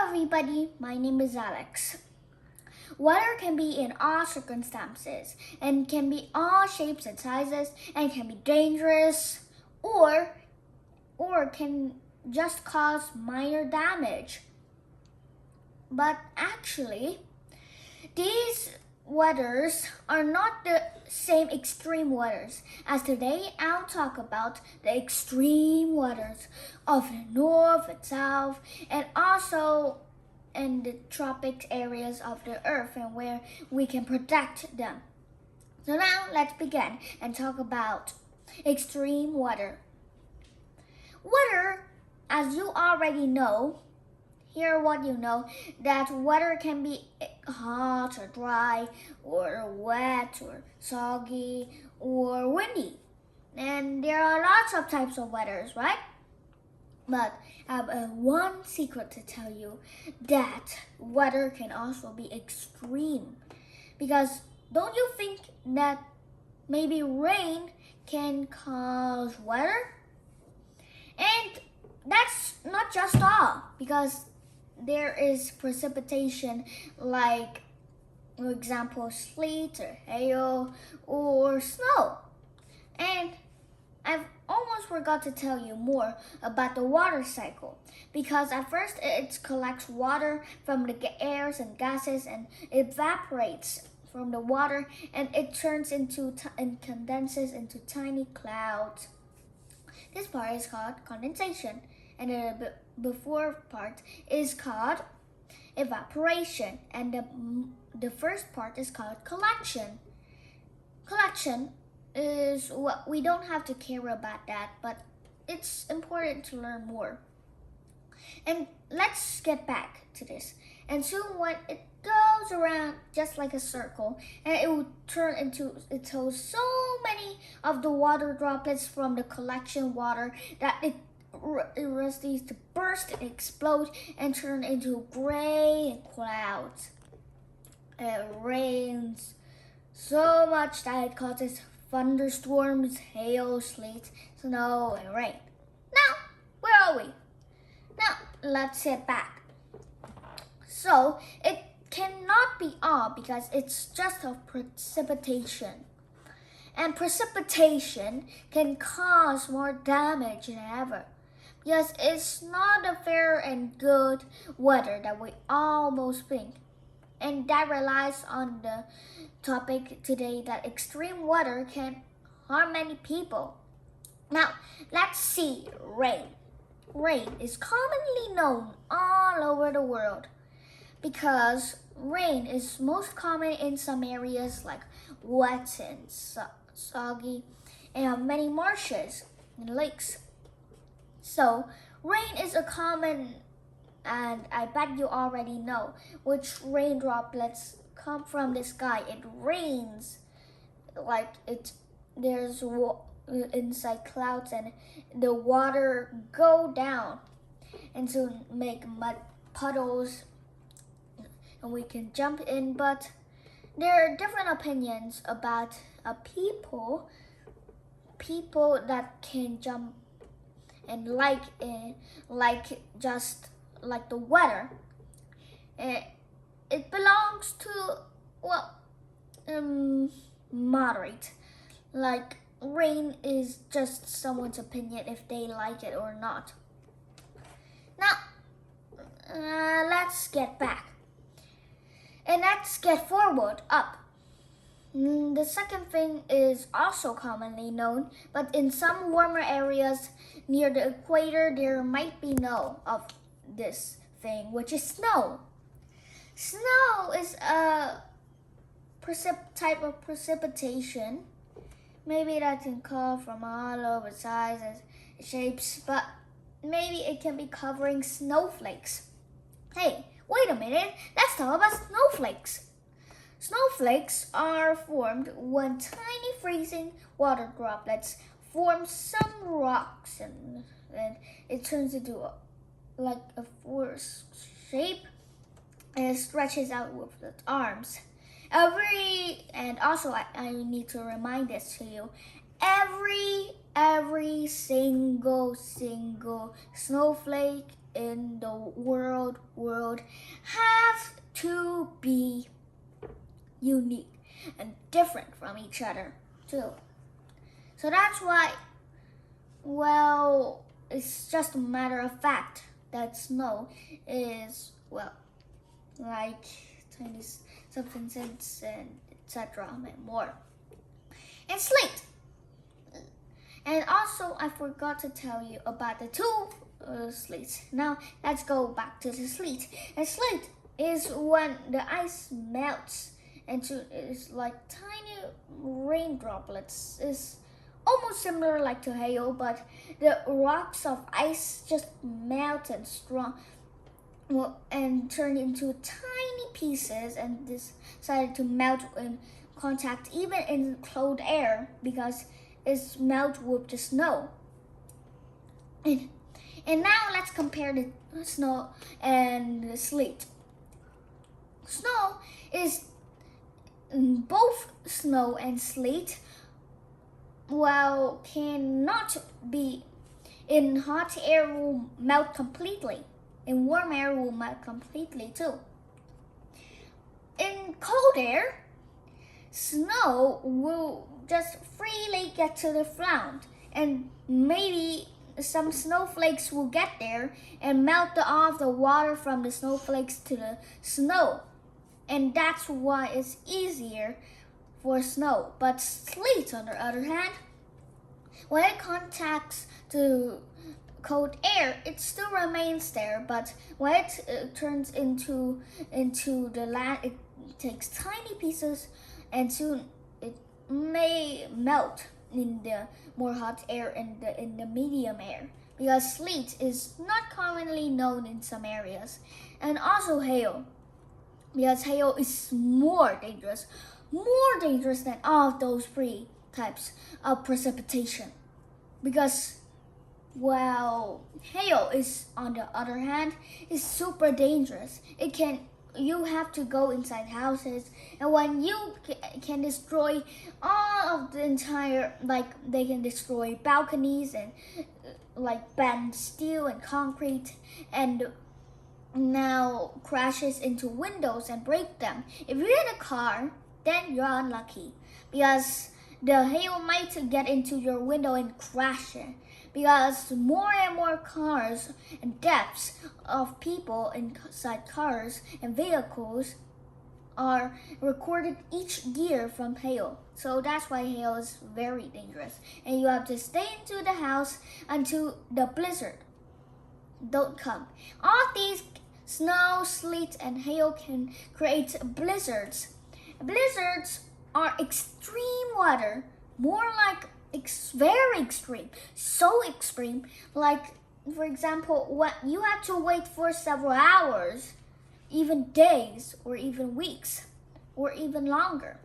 everybody, my name is Alex. Weather can be in all circumstances and can be all shapes and sizes and can be dangerous or can just cause minor damage. But actually, these weathers are not the same extreme weathers as today I'll talk about the extreme weathers of the north and south and also in the tropic areas of the earth and where we can protect them. So now let's begin and talk about extreme weather. Weather, as you already know, here what you know, that weather can be hot or dry or wet or soggy or windy. And there are lots of types of weathers, right? But I have one secret to tell you, that weather can also be extreme. Because don't you think that maybe rain can cause weather? And that's not just all, because there is precipitation like, for example, sleet or hail or snow. And I've almost forgot to tell you more about the water cycle, because at first it collects water from the airs and gases and evaporates from the water, and it turns into and condenses into tiny clouds. This part is called condensation, and the before part is called evaporation, and the first part is called collection. Collection is what we don't have to care about that, but it's important to learn more. And let's get back to this. And soon when it goes around just like a circle, and it will turn into, it holds so many of the water droplets from the collection water that it ready to burst and explode and turn into gray clouds. It rains so much that it causes thunderstorms, hail, sleet, snow, and rain. Now, where are we? Now, let's get back. So, it cannot be all because it's just a precipitation. And precipitation can cause more damage than ever. Because it's not a fair and good weather that we almost think. And that relies on the topic today that extreme weather can harm many people. Now, let's see rain. Rain is commonly known all over the world because rain is most common in some areas like wet and soggy and many marshes and lakes. So, rain is a common, and I bet you already know which rain droplets come from the sky. It rains like there's inside clouds, and the water go down and to make mud puddles, and we can jump in. But there are different opinions about people that can jump and like just like the weather. It belongs to, well, moderate. Like rain is just someone's opinion if they like it or not. Now, let's get back. And let's get forward up. The second thing is also commonly known, but in some warmer areas near the equator, there might be no of this thing, which is snow. Snow is a type of precipitation. Maybe that can come from all over sizes, shapes, but maybe it can be covering snowflakes. Hey, wait a minute, let's talk about snowflakes. Snowflakes are formed when tiny freezing water droplets form some rocks, and it turns into like a force shape and it stretches out with its arms. And also I need to remind this to you, every single snowflake in the world have to be unique and different from each other too. So that's why, well, it's just a matter of fact that snow is, well, like tiny substances and etc. and more. And sleet. And also, I forgot to tell you about the two sleets. Now, let's go back to the sleet. And sleet is when the ice melts into, it's like tiny rain droplets. It's almost similar like to hail, but the rocks of ice just melt and strong, well, and turn into tiny pieces and decided to melt in contact even in cold air because it's melt with the snow. And now let's compare the snow and the sleet. Snow is both snow and sleet, well, cannot be in hot air will melt completely. In warm air will melt completely too. In cold air, snow will just freely get to the ground, and maybe some snowflakes will get there and melt off the water from the snowflakes to the snow. And that's why it's easier for snow. But sleet, on the other hand, when it contacts to cold air, it still remains there, but when it turns into the land, it takes tiny pieces, and soon it may melt in the more hot air and in the medium air, because sleet is not commonly known in some areas. And also hail, because hail is more dangerous than all of those three types of precipitation. Because, well, hail is, on the other hand, is super dangerous. You have to go inside houses, and when you can destroy all of the entire, like they can destroy balconies and like bend steel and concrete, and now crashes into windows and break them. If you're in a car, then you're unlucky because the hail might get into your window and crash it. Because more and more cars and deaths of people inside cars and vehicles are recorded each year from hail. So that's why hail is very dangerous. And you have to stay into the house until the blizzard don't come. All these snow, sleet, and hail can create blizzards. Blizzards are extreme weather, more like very extreme, so extreme, like for example, what you have to wait for several hours, even days, or even weeks, or even longer.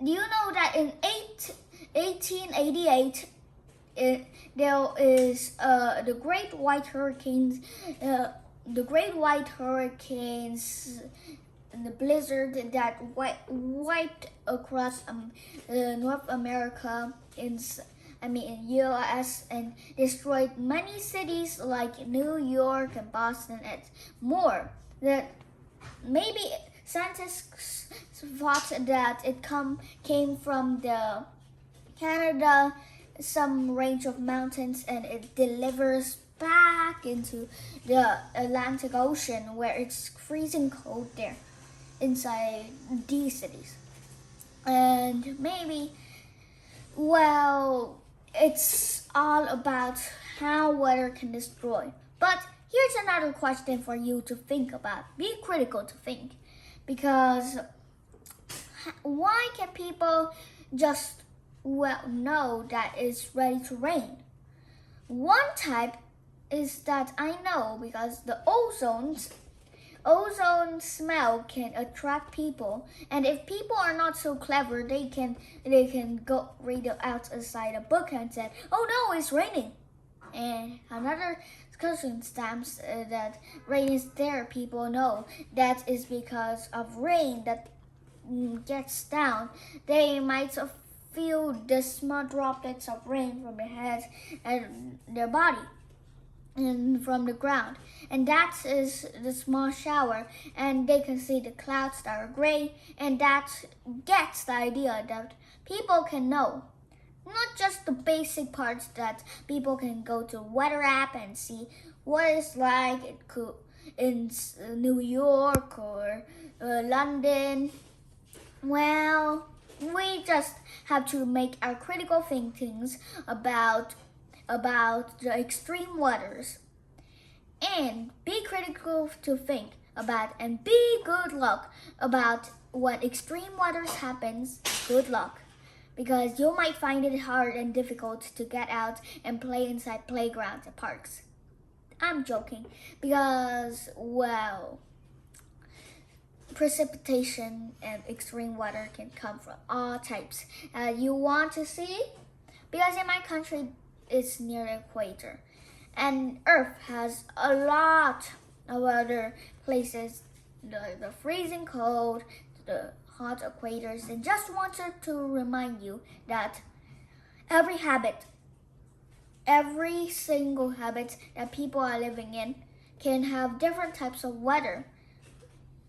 Do you know that in 1888, there is the Great White Hurricanes, and the blizzard that wiped across North America in US and destroyed many cities like New York and Boston and more. That maybe scientists thought that it came from the Canada, some range of mountains, and it delivers back into the Atlantic Ocean where it's freezing cold there inside these cities. And maybe, well, it's all about how weather can destroy. But here's another question for you to think about. Be critical to think. Because why can people just, well, know that it's ready to rain? One type is that I know because the ozone smell can attract people, and if people are not so clever, they can go read it outside a book and say, "Oh no, it's raining." And another circumstance that rain is there, people know that is because of rain that gets down. They might feel the small droplets of rain from their head and their body. from the ground, and that is the small shower, and they can see the clouds that are gray, and that gets the idea that people can know not just the basic parts, that people can go to weather app and see what it's like in New York or London. Well, we just have to make our critical thinkings about the extreme weathers, and be critical to think about, and be good luck about when extreme weathers happens. Good luck, because you might find it hard and difficult to get out and play inside playgrounds and parks. I'm joking, because, well, precipitation and extreme weather can come from all types. You want to see? Because in my country, it's near the equator, and Earth has a lot of other places, the freezing cold, the hot equators, and just wanted to remind you that every single habit that people are living in can have different types of weather.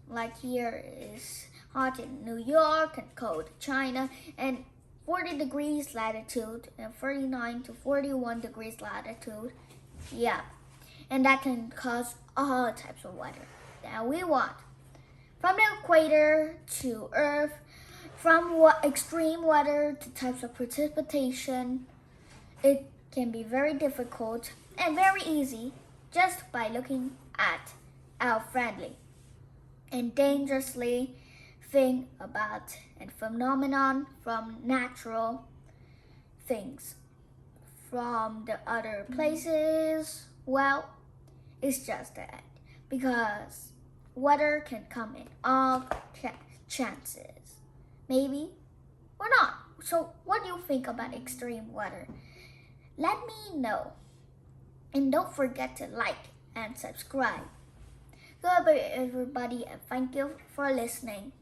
Like here is hot in New York and cold in China, and 40 degrees latitude and 39 to 41 degrees latitude. Yeah, and that can cause all types of weather that we want. From the equator to Earth, from extreme weather to types of precipitation, it can be very difficult and very easy just by looking at our friendly and dangerously thing about and phenomenon from natural things from the other places. Well, it's just that, because weather can come in all chances, maybe or not. So what do you think about extreme weather? Let me know, and don't forget to like and subscribe. Goodbye everybody, and thank you for listening.